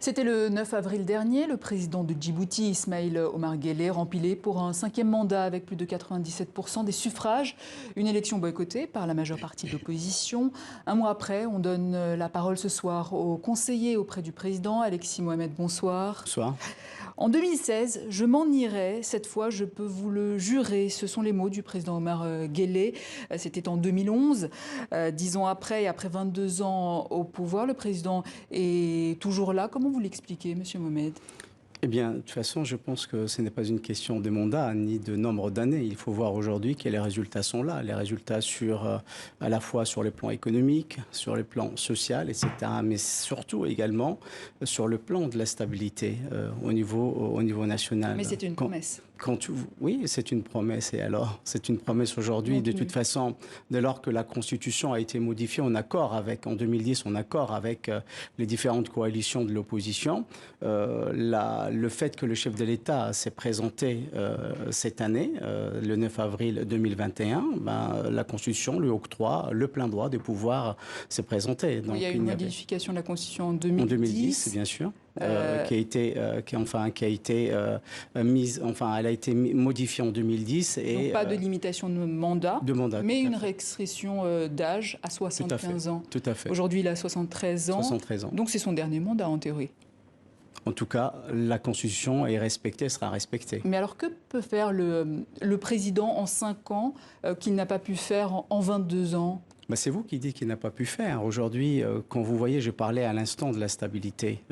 C'était le 9 avril dernier. Le président de Djibouti, Ismaïl Omar Guelleh, rempilé pour un 5e mandat avec plus de 97% des suffrages. Une élection boycottée par la majeure partie de l'opposition. Un mois après, on donne la parole ce soir au conseiller auprès du président, Alexis Mohamed. Bonsoir. Bonsoir. En 2016, je m'en irai. Cette fois, je peux vous le jurer. Ce sont les mots du président Omar Guelleh. C'était en 2011. 10 ans après et après 22 ans au pouvoir, le président est toujours là. Comment vous l'expliquez, Monsieur Mohamed ? Eh bien, de toute façon, je pense que ce n'est pas une question de mandat ni de nombre d'années. Il faut voir aujourd'hui que les résultats sont là. Les résultats à la fois sur le plan économique, sur le plan social, etc., mais surtout également sur le plan de la stabilité au niveau national. Mais c'est une promesse. Oui, c'est une promesse. Et alors, c'est une promesse aujourd'hui. De toute façon, dès lors que la Constitution a été modifiée en 2010, en accord avec les différentes coalitions de l'opposition, le fait que le chef de l'État s'est présenté cette année, le 9 avril 2021, la Constitution lui octroie le plein droit de pouvoir se présenter. Donc, il y a eu une modification de la Constitution en 2010. En 2010, bien sûr. Elle a été modifiée en 2010. Et, donc pas de limitation de mandat, mais une restriction d'âge à 75 ans. Tout à fait. Aujourd'hui, il a 73 ans. 73 ans. Donc c'est son dernier mandat en théorie. En tout cas, la Constitution est respectée, sera respectée. Mais alors que peut faire le président en 5 ans qu'il n'a pas pu faire en 22 ans ? C'est vous qui dites qu'il n'a pas pu faire. Aujourd'hui, quand vous voyez, je parlais à l'instant de la stabilité,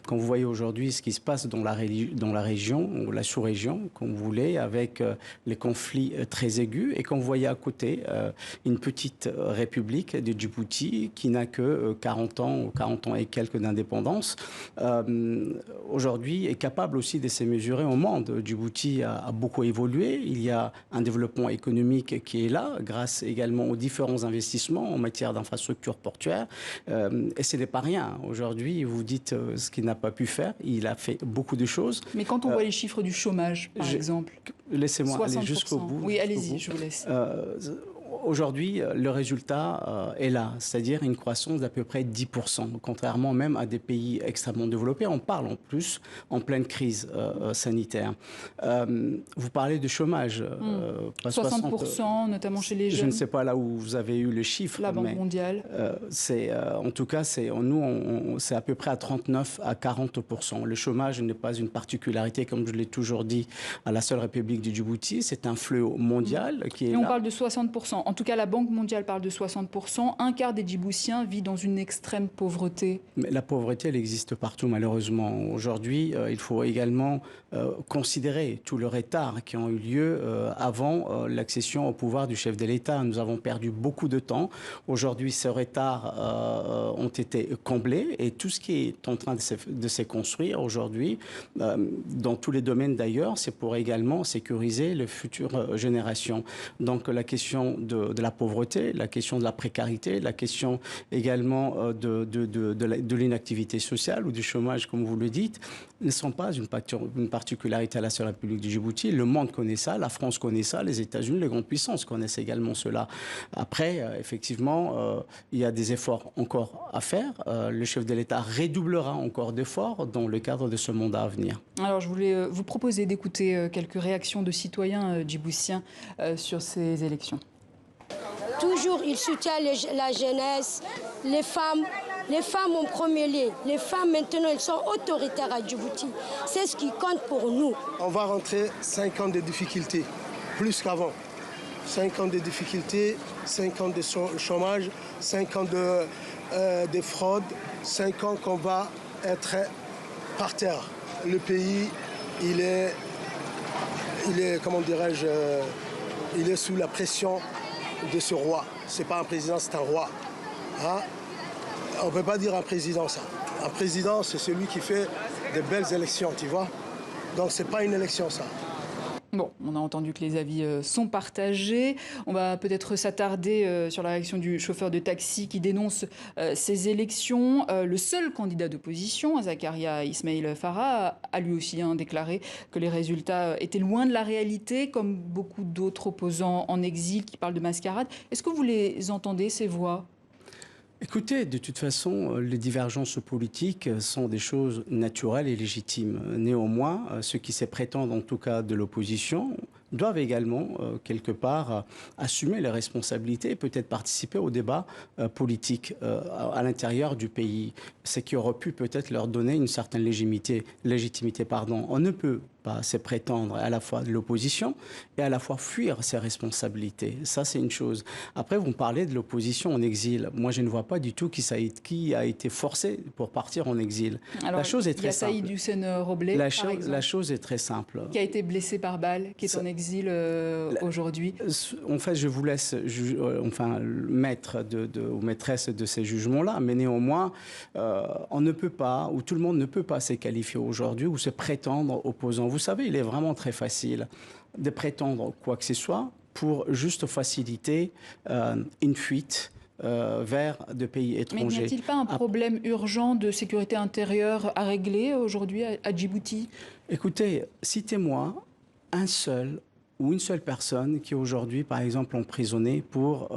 quand vous voyez aujourd'hui ce qui se passe dans la région, ou la sous-région, comme vous voulez, avec les conflits très aigus, et quand vous voyez à côté une petite république de Djibouti qui n'a que 40 ans et quelques d'indépendance, aujourd'hui est capable aussi de se mesurer au monde. Djibouti a beaucoup évolué. Il y a un développement économique qui est là, grâce également aux différents investissements en matière d'infrastructures portuaires. Et ce n'est pas rien. Aujourd'hui, vous dites ce qu'il n'a pas pu faire. Il a fait beaucoup de choses. Mais quand on voit les chiffres du chômage, par exemple... Laissez-moi aller jusqu'au bout. Oui, allez-y, je vous laisse. Aujourd'hui, le résultat est là, c'est-à-dire une croissance d'à peu près 10%, contrairement même à des pays extrêmement développés. On parle en plus en pleine crise sanitaire. Vous parlez de chômage. 60%, notamment chez les jeunes. Je ne sais pas là où vous avez eu le chiffre. La Banque mondiale. En tout cas, c'est à peu près à 39 à 40%. Le chômage n'est pas une particularité, comme je l'ai toujours dit, à la seule République du Djibouti. C'est un fléau mondial qui est là. Et on parle de 60%. En tout cas, la Banque mondiale parle de 60%. Un quart des Djiboutiens vit dans une extrême pauvreté. Mais la pauvreté, elle existe partout, malheureusement. Aujourd'hui, il faut également considérer tous les retards qui ont eu lieu avant l'accession au pouvoir du chef de l'État. Nous avons perdu beaucoup de temps. Aujourd'hui, ces retards ont été comblés et tout ce qui est en train de se construire aujourd'hui, dans tous les domaines d'ailleurs, c'est pour également sécuriser les futures générations. Donc la question de la pauvreté, la question de la précarité, la question également de l'inactivité sociale ou du chômage, comme vous le dites, ne sont pas une particularité à la seule République du Djibouti. Le monde connaît ça, la France connaît ça, les États-Unis, les grandes puissances connaissent également cela. Après, effectivement, il y a des efforts encore à faire. Le chef de l'État redoublera encore d'efforts dans le cadre de ce mandat à venir. Alors, je voulais vous proposer d'écouter quelques réactions de citoyens djiboutiens sur ces élections. Toujours, il soutient la jeunesse, les femmes en premier lieu. Les femmes, maintenant, elles sont autoritaires à Djibouti. C'est ce qui compte pour nous. On va rentrer 5 ans de difficultés, plus qu'avant. 5 ans de difficultés, 5 ans de chômage, 5 ans de fraude, 5 ans qu'on va être par terre. Le pays, il est comment dirais-je, il est sous la pression de ce roi. C'est pas un président, c'est un roi. Hein? On ne peut pas dire un président ça. Un président, c'est celui qui fait de belles élections, tu vois. Donc c'est pas une élection ça. Bon, on a entendu que les avis sont partagés. On va peut-être s'attarder sur la réaction du chauffeur de taxi qui dénonce ces élections. Le seul candidat d'opposition, Zakaria Ismail Farah, a lui aussi déclaré que les résultats étaient loin de la réalité, comme beaucoup d'autres opposants en exil qui parlent de mascarade. Est-ce que vous les entendez, ces voix ? Écoutez, de toute façon, les divergences politiques sont des choses naturelles et légitimes. Néanmoins, ceux qui se prétendent, en tout cas de l'opposition, doivent également, quelque part, assumer les responsabilités et peut-être participer au débat politique à l'intérieur du pays. Ce qui aurait pu peut-être leur donner une certaine légitimité. On ne peut pas se prétendre à la fois de l'opposition et à la fois fuir ses responsabilités. Ça, c'est une chose. Après, vous me parlez de l'opposition en exil. Moi, je ne vois pas du tout qui a été forcé pour partir en exil. Alors, la chose est très simple. Il y a Saïd Hussein Roblé, par exemple, la chose est très simple. Qui a été blessé par balle, qui est en exil aujourd'hui. En fait, je vous laisse maître ou maîtresse de ces jugements-là, mais néanmoins, on ne peut pas, ou tout le monde ne peut pas se qualifier aujourd'hui ou se prétendre opposant. Vous savez, il est vraiment très facile de prétendre quoi que ce soit pour juste faciliter une fuite vers des pays étrangers. Mais n'y a-t-il pas un problème urgent de sécurité intérieure à régler aujourd'hui à Djibouti? Écoutez, citez-moi un seul ou une seule personne qui est aujourd'hui, par exemple, emprisonnée pour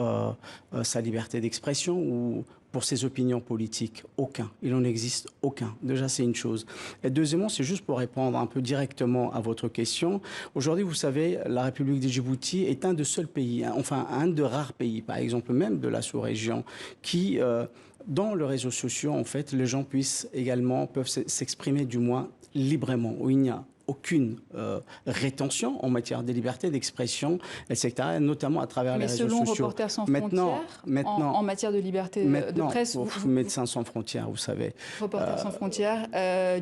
sa liberté d'expression ou pour ses opinions politiques. Aucun. Il n'en existe aucun. Déjà, c'est une chose. Et deuxièmement, c'est juste pour répondre un peu directement à votre question. Aujourd'hui, vous savez, la République de Djibouti est un des seuls pays, un des rares pays, par exemple, même de la sous-région, qui, dans les réseaux sociaux, en fait, les gens peuvent s'exprimer du moins librement, où il n'y a aucune rétention en matière de liberté d'expression, etc., notamment à travers les réseaux sociaux. Mais selon Reporters sans frontières, en matière de liberté de presse... Médecins sans frontières, vous savez. Reporters sans frontières,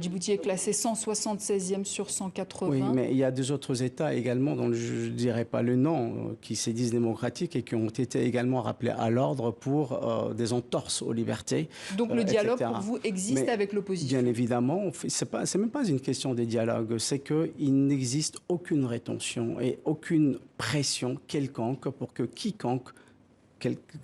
Djibouti est classé 176e sur 180. Oui, mais il y a deux autres États également, dont je ne dirais pas le nom, qui se disent démocratiques et qui ont été également rappelés à l'ordre pour des entorses aux libertés. Donc le dialogue, pour vous, existe avec l'opposition? Bien évidemment. C'est même pas une question de dialogue, c'est qu'il n'existe aucune rétention et aucune pression quelconque pour que quiconque,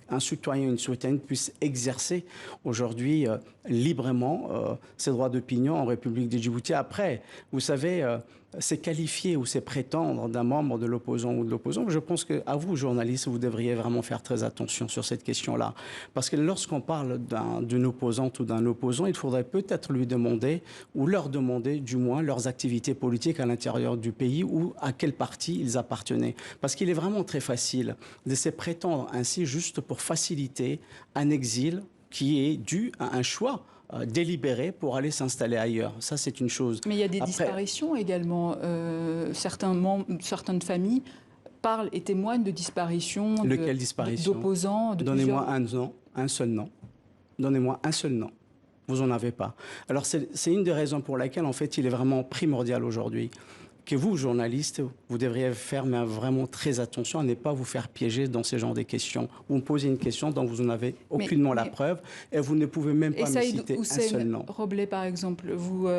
un citoyen ou une citoyenne puisse exercer aujourd'hui librement ses droits d'opinion en République de Djibouti. Après, vous savez, c'est qualifier ou c'est prétendre d'un membre de l'opposant ou de l'opposant. Je pense qu'à vous, journalistes, vous devriez vraiment faire très attention sur cette question-là. Parce que lorsqu'on parle d'une opposante ou d'un opposant, il faudrait peut-être lui demander, ou leur demander du moins, leurs activités politiques à l'intérieur du pays ou à quel parti ils appartenaient. Parce qu'il est vraiment très facile de se prétendre ainsi juste pour faciliter un exil qui est dû à un choix délibéré pour aller s'installer ailleurs. Ça, c'est une chose. Mais il y a des disparitions également. Certaines familles parlent et témoignent de disparitions. Lequel disparition? D'opposants. Donnez-moi un seul nom. Donnez-moi un seul nom. Vous n'en avez pas. Alors, c'est une des raisons pour laquelle, en fait, il est vraiment primordial aujourd'hui que vous, journalistes, vous devriez faire vraiment très attention à ne pas vous faire piéger dans ce genre de questions. Vous me posez une question dont vous n'en avez aucunement la preuve et vous ne pouvez même pas me citer un seul nom. Roblé, par exemple, vous,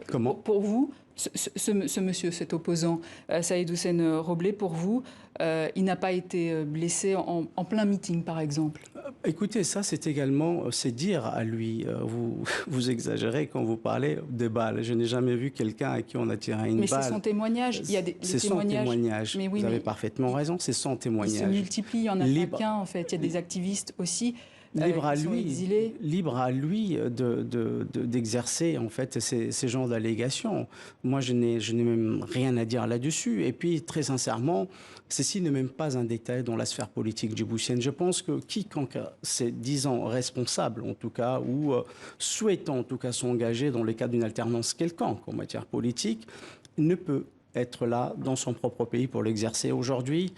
comment? Pour vous, ce monsieur, cet opposant, Saïd Hussein Roblé, pour vous, il n'a pas été blessé en plein meeting, par exemple? Écoutez, ça, c'est également, c'est dire à lui. Vous exagérez quand vous parlez de balles. Je n'ai jamais vu quelqu'un à qui on a tiré une balle. Mais c'est son témoignage. Il y a des témoignages. Mais oui, vous avez parfaitement raison, c'est son témoignage. Il se multiplie, il n'y en a pas qu'un, en fait. Il y a des activistes aussi. Libre à lui d'exercer en fait ces genres d'allégations. Moi, je n'ai même rien à dire là-dessus. Et puis, très sincèrement, ceci n'est même pas un détail dans la sphère politique djiboutienne. Je pense que quiconque s'est disant responsable, en tout cas, ou souhaitant en tout cas s'engager dans le cadre d'une alternance quelconque en matière politique, ne peut être là dans son propre pays pour l'exercer. Aujourd'hui,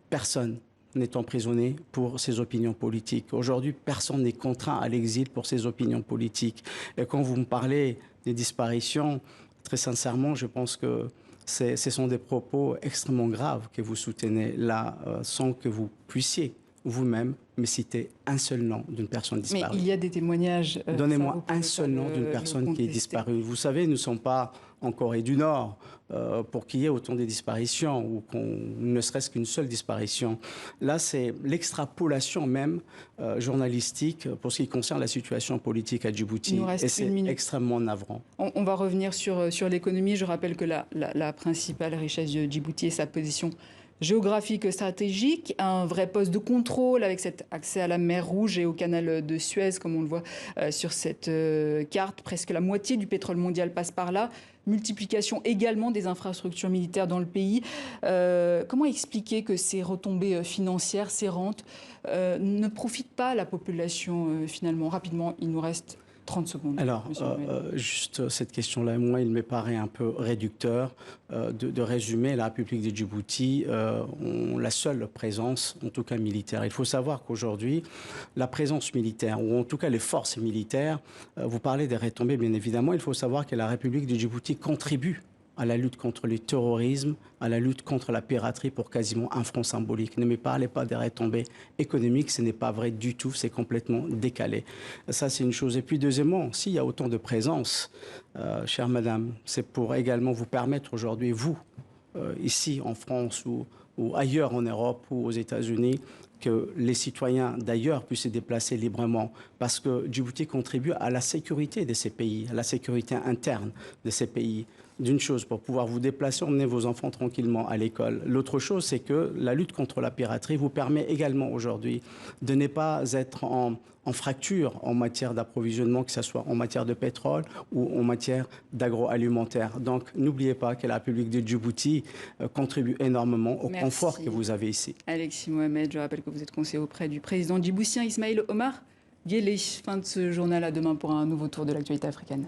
personne n'est emprisonné pour ses opinions politiques. Aujourd'hui, personne n'est contraint à l'exil pour ses opinions politiques. Et quand vous me parlez des disparitions, très sincèrement, je pense que ce sont des propos extrêmement graves que vous soutenez là, sans que vous puissiez vous-même me citer un seul nom d'une personne disparue. Mais il y a des témoignages... Donnez-moi un seul nom d'une personne qui est disparue. Vous savez, nous ne sommes pas en Corée du Nord pour qu'il y ait autant de disparitions ou ne serait-ce qu'une seule disparition. Là, c'est l'extrapolation même journalistique pour ce qui concerne la situation politique à Djibouti. Et c'est extrêmement navrant. On va revenir sur l'économie. Je rappelle que la principale richesse de Djibouti est sa position géographique stratégique, un vrai poste de contrôle avec cet accès à la mer Rouge et au canal de Suez, comme on le voit sur cette carte. Presque la moitié du pétrole mondial passe par là. Multiplication également des infrastructures militaires dans le pays. Comment expliquer que ces retombées financières, ces rentes, ne profitent pas à la population finalement? Rapidement, il nous reste 30 secondes. Alors, juste cette question-là, moi, il me paraît un peu réducteur de résumer la République de Djibouti la seule présence, en tout cas militaire. Il faut savoir qu'aujourd'hui, la présence militaire, ou en tout cas les forces militaires, vous parlez des retombées, bien évidemment, il faut savoir que la République de Djibouti contribue à la lutte contre le terrorisme, à la lutte contre la piraterie pour quasiment un franc symbolique. Ne me parlez pas des retombées économiques, ce n'est pas vrai du tout, c'est complètement décalé. Ça, c'est une chose. Et puis, deuxièmement, s'il y a autant de présence, chère madame, c'est pour également vous permettre aujourd'hui, vous, ici en France ou ailleurs en Europe ou aux États-Unis, que les citoyens d'ailleurs puissent se déplacer librement, parce que Djibouti contribue à la sécurité de ces pays, à la sécurité interne de ces pays. D'une chose, pour pouvoir vous déplacer, emmener vos enfants tranquillement à l'école. L'autre chose, c'est que la lutte contre la piraterie vous permet également aujourd'hui de ne pas être en fracture en matière d'approvisionnement, que ce soit en matière de pétrole ou en matière d'agroalimentaire. Donc, n'oubliez pas que la République de Djibouti contribue énormément au confort que vous avez ici. Alexis Mohamed, je rappelle que vous êtes conseiller auprès du président djiboutien Ismaïl Omar Guelleh. Fin de ce journal, à demain pour un nouveau tour de l'actualité africaine.